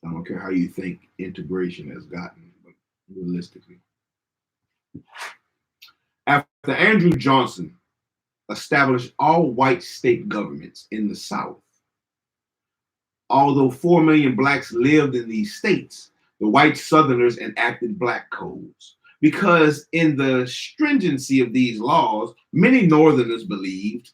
I don't care how you think integration has gotten, but realistically. After Andrew Johnson established all white state governments in the South, although 4 million blacks lived in these states, the white Southerners enacted black codes. Because in the stringency of these laws, many Northerners believed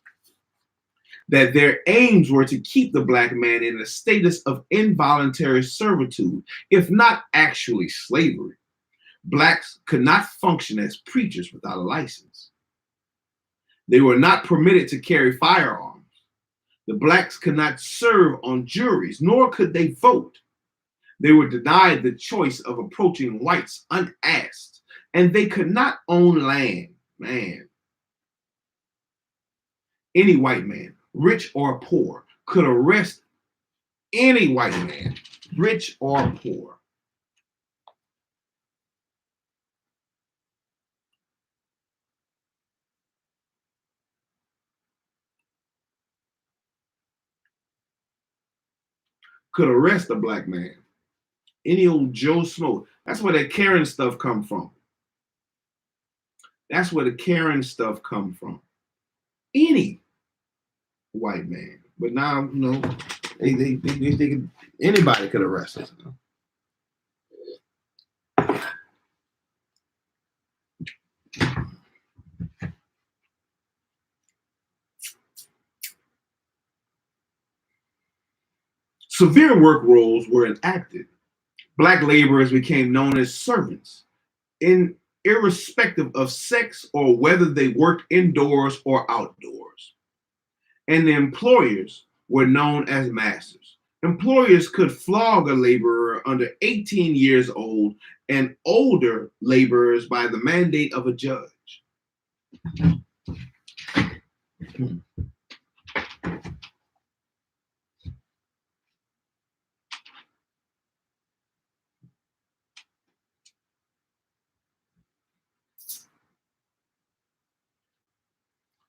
that their aims were to keep the black man in a status of involuntary servitude, if not actually slavery. Blacks could not function as preachers without a license. They were not permitted to carry firearms. The blacks could not serve on juries, nor could they vote. They were denied the choice of approaching whites unasked, and they could not own land. Man. Any white man, rich or poor, could arrest any white man, rich or poor. Could arrest a black man. Any old Joe Snow. That's where that Karen stuff come from. That's where the Karen stuff come from. Any white man. But now, they could, anybody could arrest us. Severe work rules were enacted. Black laborers became known as servants, irrespective of sex or whether they worked indoors or outdoors. And the employers were known as masters. Employers could flog a laborer under 18 years old and older laborers by the mandate of a judge.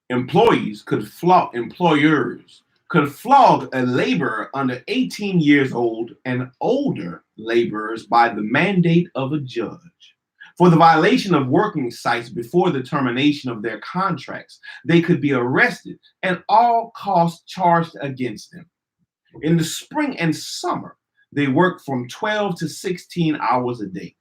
Employers could flog a laborer under 18 years old and older laborers by the mandate of a judge. For the violation of working sites before the termination of their contracts, they could be arrested and all costs charged against them. In the spring and summer, they worked from 12 to 16 hours a day.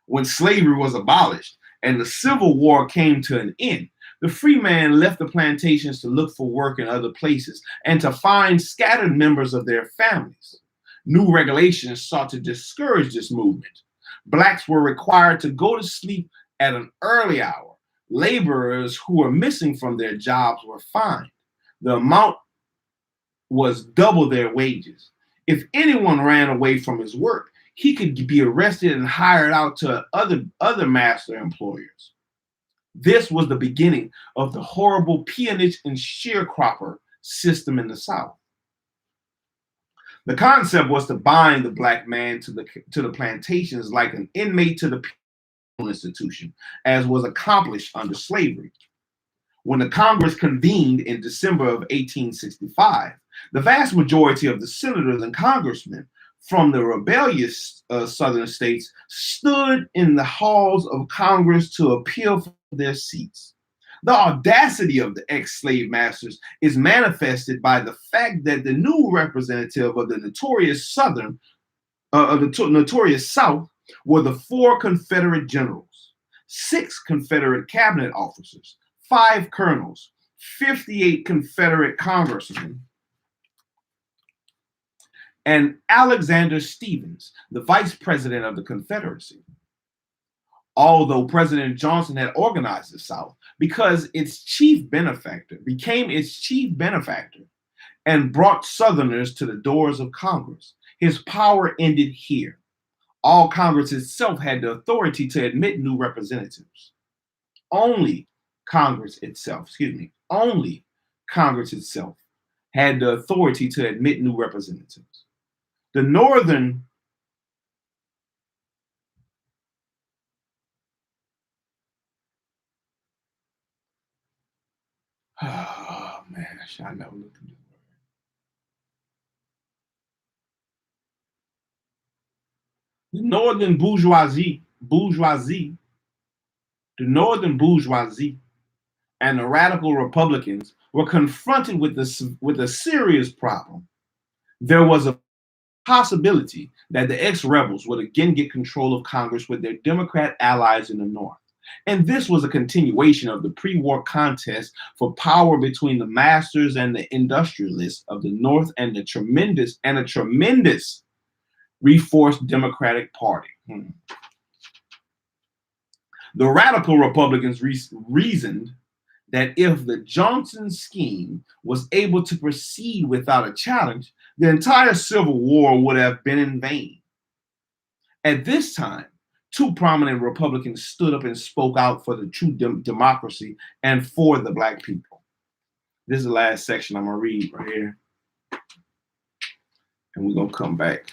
When slavery was abolished and the Civil War came to an end, the free man left the plantations to look for work in other places and to find scattered members of their families. New regulations sought to discourage this movement. Blacks were required to go to sleep at an early hour. Laborers who were missing from their jobs were fined. The amount was double their wages. If anyone ran away from his work, he could be arrested and hired out to other master employers. This was the beginning of the horrible peonage and sharecropper system in the South. The concept was to bind the black man to the plantations like an inmate to the penal institution, as was accomplished under slavery. When the Congress convened in December of 1865, the vast majority of the senators and congressmen from the rebellious southern states stood in the halls of Congress to appeal for their seats. The audacity of the ex-slave masters is manifested by the fact that the new representative of the notorious South were the 4 Confederate generals, 6 Confederate cabinet officers, 5 colonels, 58 Confederate congressmen, and Alexander Stephens, the vice president of the Confederacy. Although President Johnson had organized the South became its chief benefactor and brought Southerners to the doors of Congress, His power ended here. All Congress itself had the authority to admit new representatives. Only only Congress itself had the authority to admit new representatives. The Northern oh man, I never looked at this word. The Northern bourgeoisie and the radical Republicans were confronted with a serious problem. There was a possibility that the ex-rebels would again get control of Congress with their Democrat allies in the North. And this was a continuation of the pre-war contest for power between the masters and the industrialists of the North and a tremendous reforced Democratic Party. The radical Republicans reasoned that if the Johnson scheme was able to proceed without a challenge, the entire Civil War would have been in vain. At this time, two prominent Republicans stood up and spoke out for the true democracy and for the Black people. This is the last section I'm going to read right here. And we're going to come back.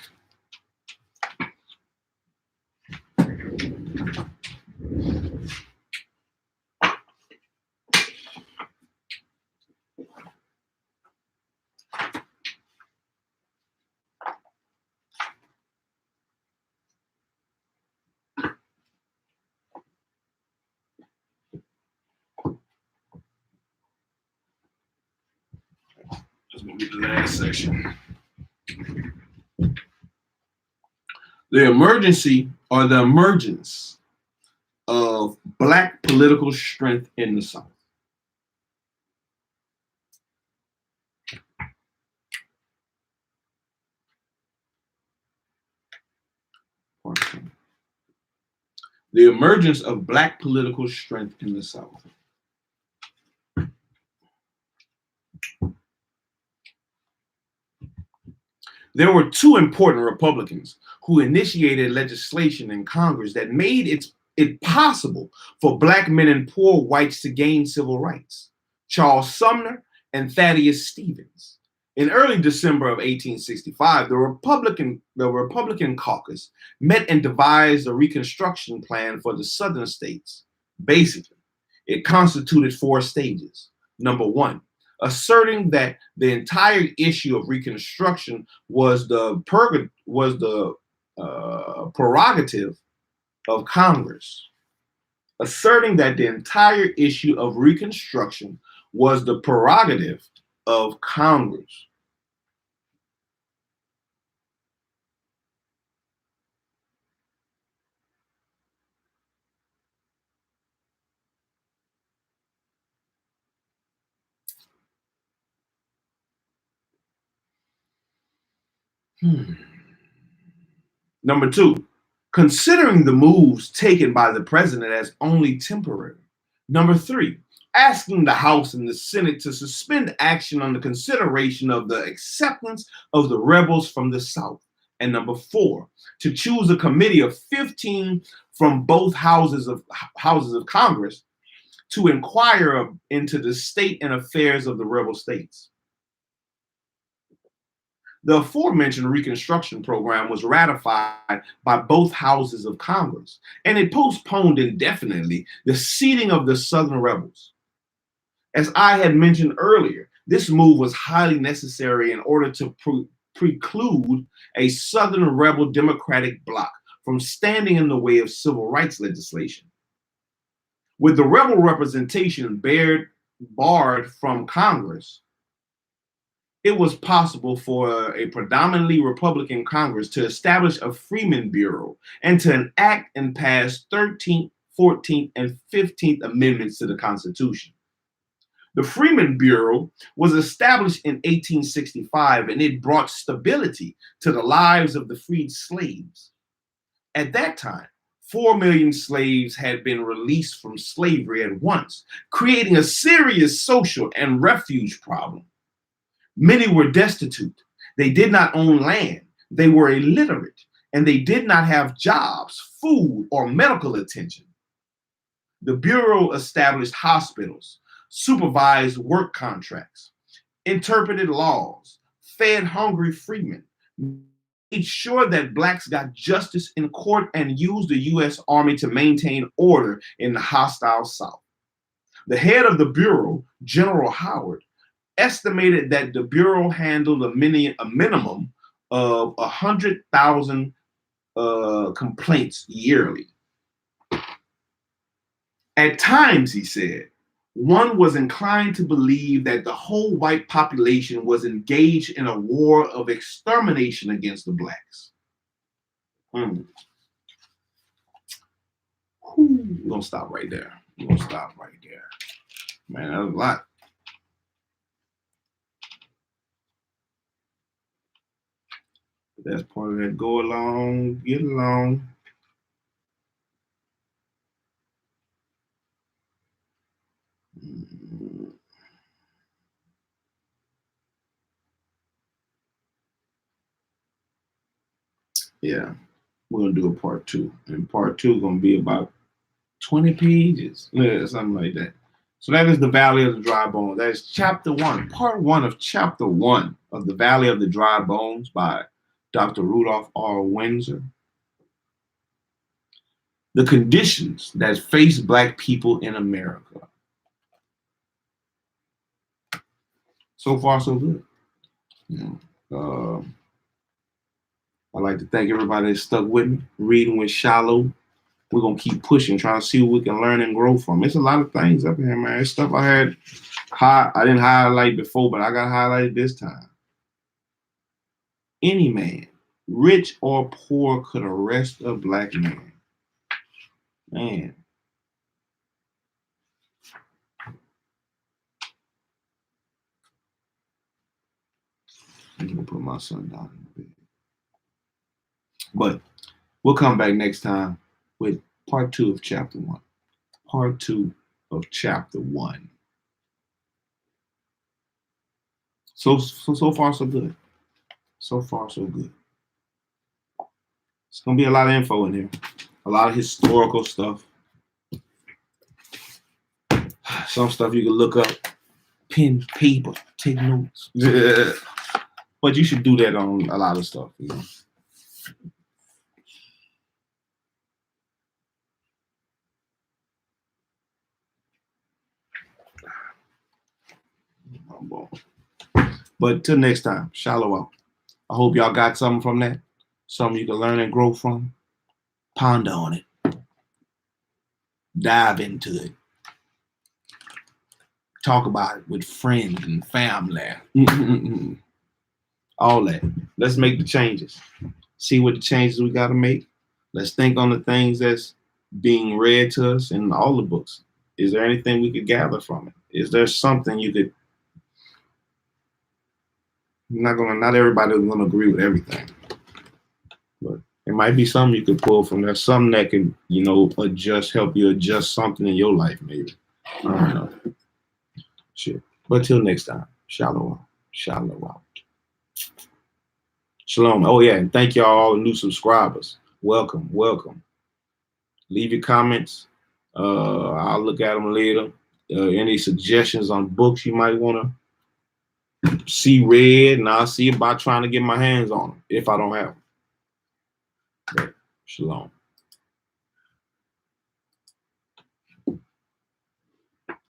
That's going to be the last section. The emergence of Black political strength in the South. The emergence of Black political strength in the South. There were two important Republicans who initiated legislation in Congress that made it possible for Black men and poor whites to gain civil rights: Charles Sumner and Thaddeus Stevens. In early December of 1865, the Republican caucus met and devised a Reconstruction plan for the Southern states. Basically, it constituted 4 stages. Number 1, asserting that the entire issue of Reconstruction was the prerogative of Congress. Asserting that the entire issue of Reconstruction was the prerogative of Congress. Number 2, considering the moves taken by the president as only temporary. Number 3, asking the House and the Senate to suspend action on the consideration of the acceptance of the rebels from the South. And number 4, to choose a committee of 15 from both houses of Congress to inquire into the state and affairs of the rebel states. The aforementioned Reconstruction program was ratified by both houses of Congress, and it postponed indefinitely the seating of the Southern rebels. As I had mentioned earlier, this move was highly necessary in order to preclude a Southern rebel Democratic bloc from standing in the way of civil rights legislation. With the rebel representation barred from Congress, it was possible for a predominantly Republican Congress to establish a Freeman Bureau and to enact and pass 13th, 14th, and 15th Amendments to the Constitution. The Freeman Bureau was established in 1865, and it brought stability to the lives of the freed slaves. At that time, 4 million slaves had been released from slavery at once, creating a serious social and refuge problem. Many were destitute. They did not own land. They were illiterate, and they did not have jobs, food, or medical attention. The Bureau established hospitals, supervised work contracts, interpreted laws, fed hungry freemen, made sure that blacks got justice in court, and used the U.S. Army to maintain order in the hostile South. The head of the Bureau, General Howard, estimated that the Bureau handled a minimum of 100,000 complaints yearly. At times, he said, one was inclined to believe that the whole white population was engaged in a war of extermination against the blacks. We're gonna stop right there. Man, that was a lot. That's part of that go along, get along. Yeah, we're gonna do a part 2, and part 2 is gonna be about 20 pages, something like that. So that is the Valley of the Dry Bones. That is chapter 1, part 1 of chapter 1 of the Valley of the Dry Bones by Dr. Rudolph R. Windsor. The conditions that face Black people in America. So far, so good. I'd like to thank everybody that stuck with me, reading with Shilo. We're going to keep pushing, trying to see what we can learn and grow from. It's a lot of things up here, man. It's stuff I didn't highlight before, but I got highlighted this time. Any man, rich or poor, could arrest a Black man. Man. I'm going to put my son down in the bed. But we'll come back next time with part 2 of chapter 1. Part 2 of chapter 1. So far, so good. So far, so good. It's going to be a lot of info in here. A lot of historical stuff. Some stuff you can look up. Pen, paper, take notes. Yeah. But you should do that on a lot of stuff, you know. But till next time, Shilo out. I hope y'all got something from that. Something you can learn and grow from. Ponder on it. Dive into it. Talk about it with friends and family. All that. Let's make the changes. See what the changes we got to make. Let's think on the things that's being read to us in all the books. Is there anything we could gather from it? Is there something you could... Not everybody's gonna agree with everything, but it might be something you could pull from there. Something that can, help you adjust something in your life, maybe. I don't know. Shit. But till next time, Shilo out. Shilo out. Shalom. Oh yeah, and thank y'all, all the new subscribers. Welcome. Leave your comments. I'll look at them later. Any suggestions on books you might want to see read, and I'll see about trying to get my hands on them if I don't have them. Okay. Shalom.